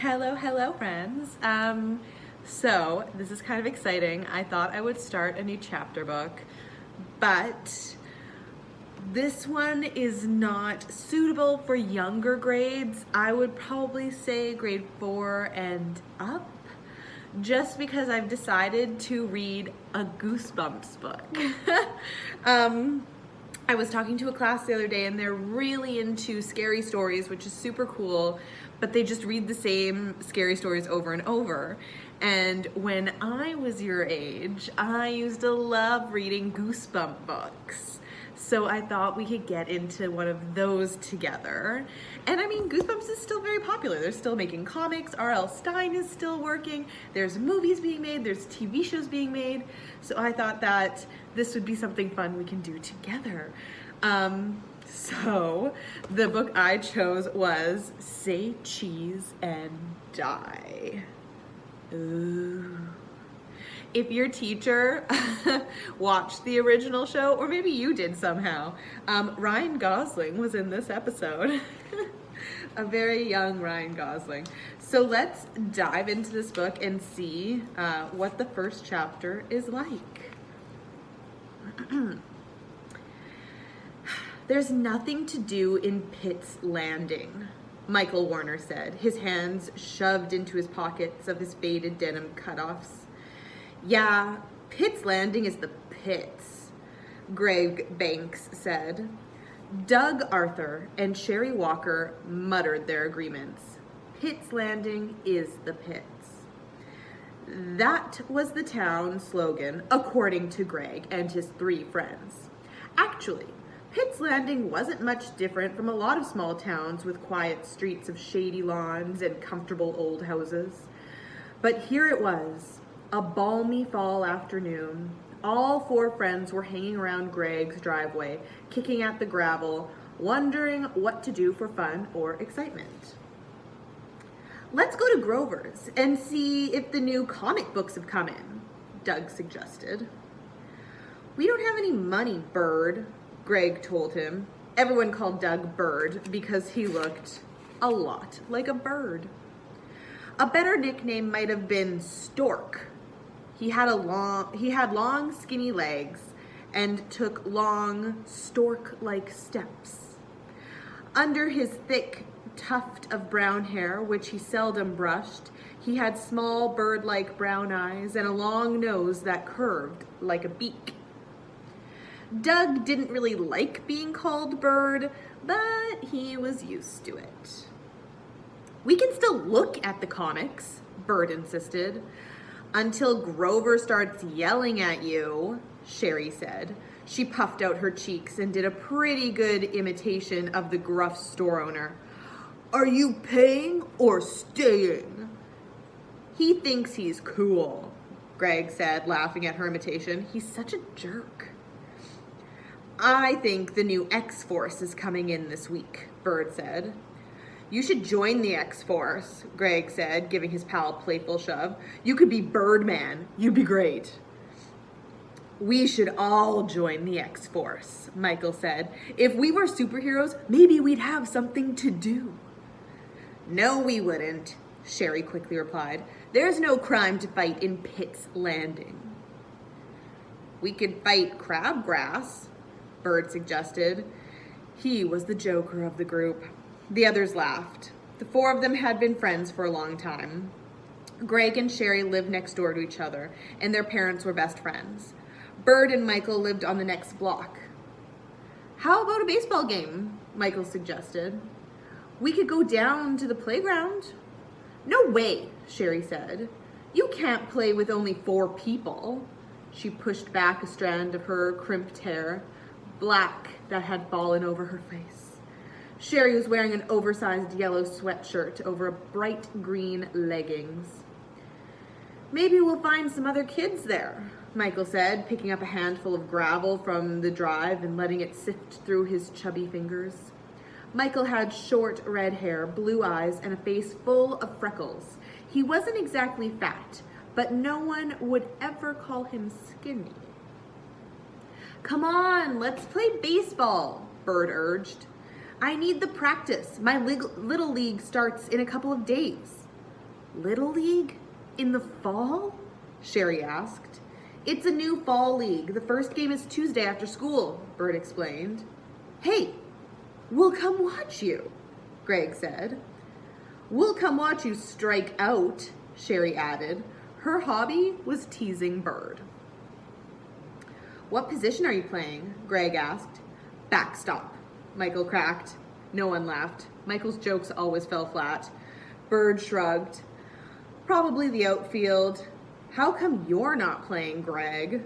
Hello, friends. So this is kind of exciting. I thought I would start a new chapter book, but this one is not suitable for younger grades. I would probably say grade 4 and up, just because I've decided to read a Goosebumps book. I was talking to a class the other day and they're really into scary stories, which is super cool, but they just read the same scary stories over and over. And when I was your age, I used to love reading Goosebump books. So I thought we could get into one of those together. And I mean, Goosebumps is still very popular. They're still making comics. R.L. Stine is still working. There's movies being made. There's TV shows being made. So I thought that this would be something fun we can do together. So the book I chose was Say Cheese and Die. Ooh. If your teacher watched the original show, or maybe you did somehow, Ryan Gosling was in this episode. A very young Ryan Gosling. So let's dive into this book and see what the first chapter is like. There's nothing to do in Pitt's Landing, Michael Warner said, his hands shoved into his pockets of his faded denim cutoffs. Yeah, Pitt's Landing is the pits, Greg Banks said. Doug Arthur and Sherry Walker muttered their agreements. Pitt's Landing is the pits. That was the town slogan, according to Greg and his 3 friends. Actually, Pitt's Landing wasn't much different from a lot of small towns with quiet streets of shady lawns and comfortable old houses. But here it was, a balmy fall afternoon. All 4 friends were hanging around Greg's driveway, kicking at the gravel, wondering what to do for fun or excitement. Let's go to Grover's and see if the new comic books have come in, Doug suggested. We don't have any money, Bird, Greg told him. Everyone called Doug Bird because he looked a lot like a bird. A better nickname might have been Stork. He had long, skinny legs and took long, stork-like steps. Under his thick tuft of brown hair, which he seldom brushed, he had small bird-like brown eyes and a long nose that curved like a beak. Doug didn't really like being called Bird, but he was used to it. We can still look at the comics, Bird insisted. Until Grover starts yelling at you, Sherry said. She puffed out her cheeks and did a pretty good imitation of the gruff store owner. Are you paying or staying? He thinks he's cool, Greg said, laughing at her imitation. He's such a jerk. I think the new X-Force is coming in this week, Bird said. You should join the X-Force, Greg said, giving his pal a playful shove. You could be Birdman. You'd be great. We should all join the X-Force, Michael said. If we were superheroes, maybe we'd have something to do. No, we wouldn't, Sherry quickly replied. There's no crime to fight in Pitt's Landing. We could fight crabgrass, Bird suggested. He was the joker of the group. The others laughed. The 4 of them had been friends for a long time. Greg and Sherry lived next door to each other, and their parents were best friends. Bird and Michael lived on the next block. How about a baseball game? Michael suggested. We could go down to the playground. No way, Sherry said. You can't play with only 4 people. She pushed back a strand of her crimped hair, black that had fallen over her face. Sherry was wearing an oversized yellow sweatshirt over a bright green leggings. Maybe we'll find some other kids there, Michael said, picking up a handful of gravel from the drive and letting it sift through his chubby fingers. Michael had short red hair, blue eyes, and a face full of freckles. He wasn't exactly fat, but no one would ever call him skinny. Come on, let's play baseball, Bird urged. I need the practice. My little league starts in a couple of days. Little League? In the fall? Sherry asked. It's a new fall league. The first game is Tuesday after school, Bert explained. Hey, we'll come watch you, Greg said. We'll come watch you strike out, Sherry added. Her hobby was teasing Bird. What position are you playing? Greg asked. Backstop, Michael cracked. No one laughed. Michael's jokes always fell flat. Bird shrugged. Probably the outfield. How come you're not playing, Greg?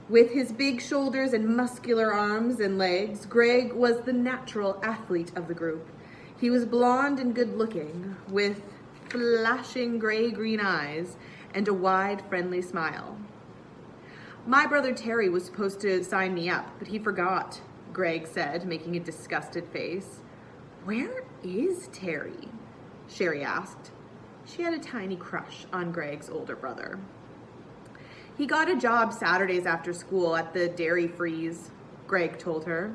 With his big shoulders and muscular arms and legs, Greg was the natural athlete of the group. He was blonde and good-looking, with flashing gray-green eyes and a wide, friendly smile. My brother Terry was supposed to sign me up, but he forgot, Greg said, making a disgusted face. Where is Terry? Sherry asked. She had a tiny crush on Greg's older brother. He got a job Saturdays after school at the Dairy Freeze, Greg told her.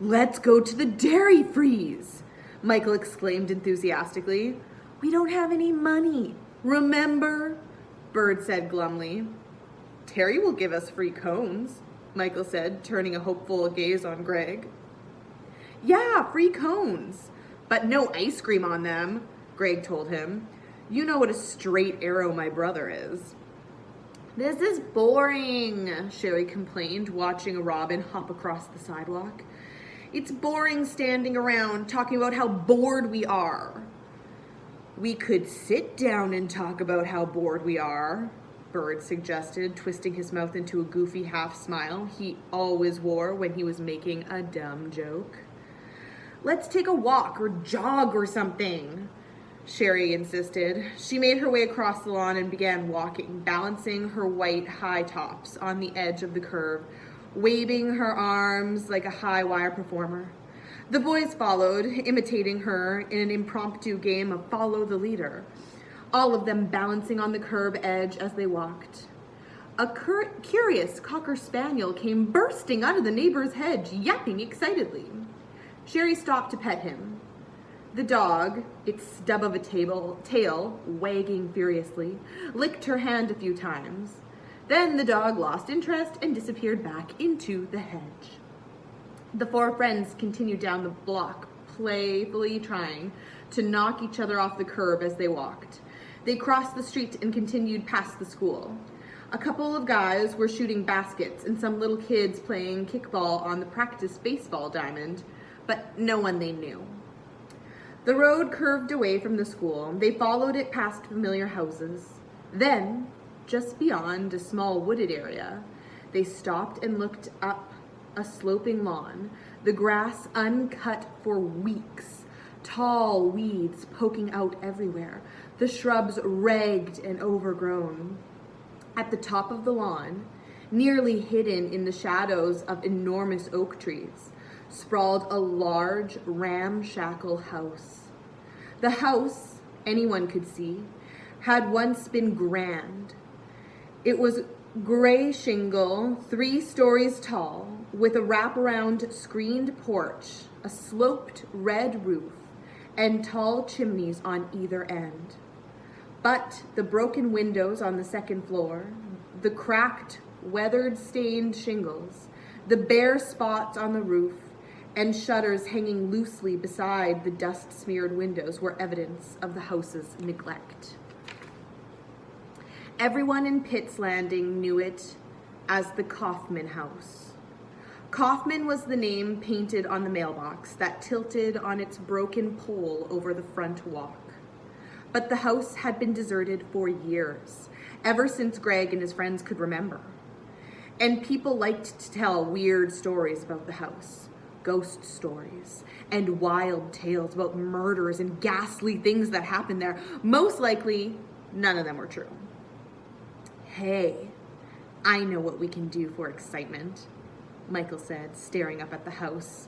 Let's go to the Dairy Freeze, Michael exclaimed enthusiastically. We don't have any money, remember? Bird said glumly. Terry will give us free cones, Michael said, turning a hopeful gaze on Greg. Yeah, free cones, but no ice cream on them, Greg told him. You know what a straight arrow my brother is. This is boring, Sherry complained, watching a robin hop across the sidewalk. It's boring standing around talking about how bored we are. We could sit down and talk about how bored we are, Bird suggested, twisting his mouth into a goofy half smile he always wore when he was making a dumb joke. Let's take a walk or jog or something, Sherry insisted. She made her way across the lawn and began walking, balancing her white high tops on the edge of the curve, waving her arms like a high wire performer. The boys followed, imitating her in an impromptu game of follow the leader, all of them balancing on the curb edge as they walked. A curious cocker spaniel came bursting out of the neighbor's hedge, yapping excitedly. Sherry stopped to pet him. The dog, its stub of a tail wagging furiously, licked her hand a few times. Then the dog lost interest and disappeared back into the hedge. The four friends continued down the block, playfully trying to knock each other off the curb as they walked. They crossed the street and continued past the school. A couple of guys were shooting baskets and some little kids playing kickball on the practice baseball diamond, but no one they knew. The road curved away from the school. They followed it past familiar houses. Then, just beyond a small wooded area, they stopped and looked up a sloping lawn, the grass uncut for weeks, tall weeds poking out everywhere, the shrubs ragged and overgrown. At the top of the lawn, nearly hidden in the shadows of enormous oak trees, sprawled a large, ramshackle house. The house, anyone could see, had once been grand. It was gray shingle, 3 stories tall, with a wraparound screened porch, a sloped red roof, and tall chimneys on either end. But the broken windows on the second floor, the cracked, weathered-stained shingles, the bare spots on the roof, and shutters hanging loosely beside the dust-smeared windows were evidence of the house's neglect. Everyone in Pitt's Landing knew it as the Kaufman House. Kaufman was the name painted on the mailbox that tilted on its broken pole over the front walk. But the house had been deserted for years, ever since Greg and his friends could remember. And people liked to tell weird stories about the house. Ghost stories and wild tales about murders and ghastly things that happened there. Most likely, none of them were true. Hey, I know what we can do for excitement, Michael said, staring up at the house.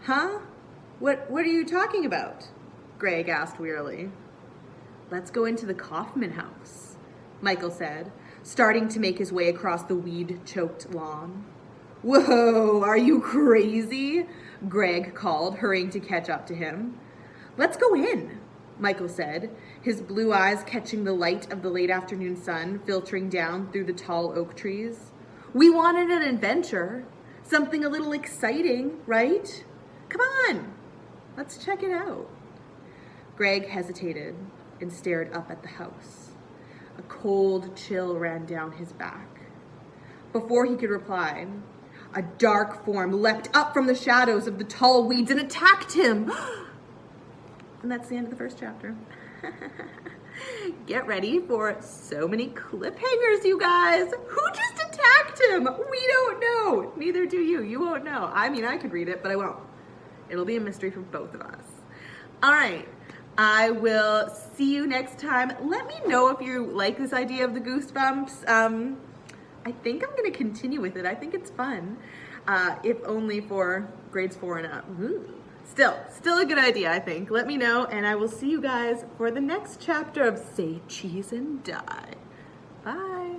Huh? What are you talking about? Greg asked wearily. Let's go into the Kaufman house, Michael said, starting to make his way across the weed-choked lawn. Whoa, are you crazy? Greg called, hurrying to catch up to him. Let's go in, Michael said, his blue eyes catching the light of the late afternoon sun filtering down through the tall oak trees. We wanted an adventure, something a little exciting, right? Come on, let's check it out. Greg hesitated and stared up at the house. A cold chill ran down his back. Before he could reply, a dark form leapt up from the shadows of the tall weeds and attacked him. And that's the end of the first chapter. Get ready for so many cliffhangers, you guys. Who just attacked him? We don't know. Neither do you. You won't know. I mean, I could read it, but I won't. It'll be a mystery for both of us. All right. I will see you next time. Let me know if you like this idea of the Goosebumps. I think I'm going to continue with it. I think it's fun, if only for grades 4 and up. Ooh. Still a good idea, I think. Let me know, and I will see you guys for the next chapter of Say Cheese and Die. Bye.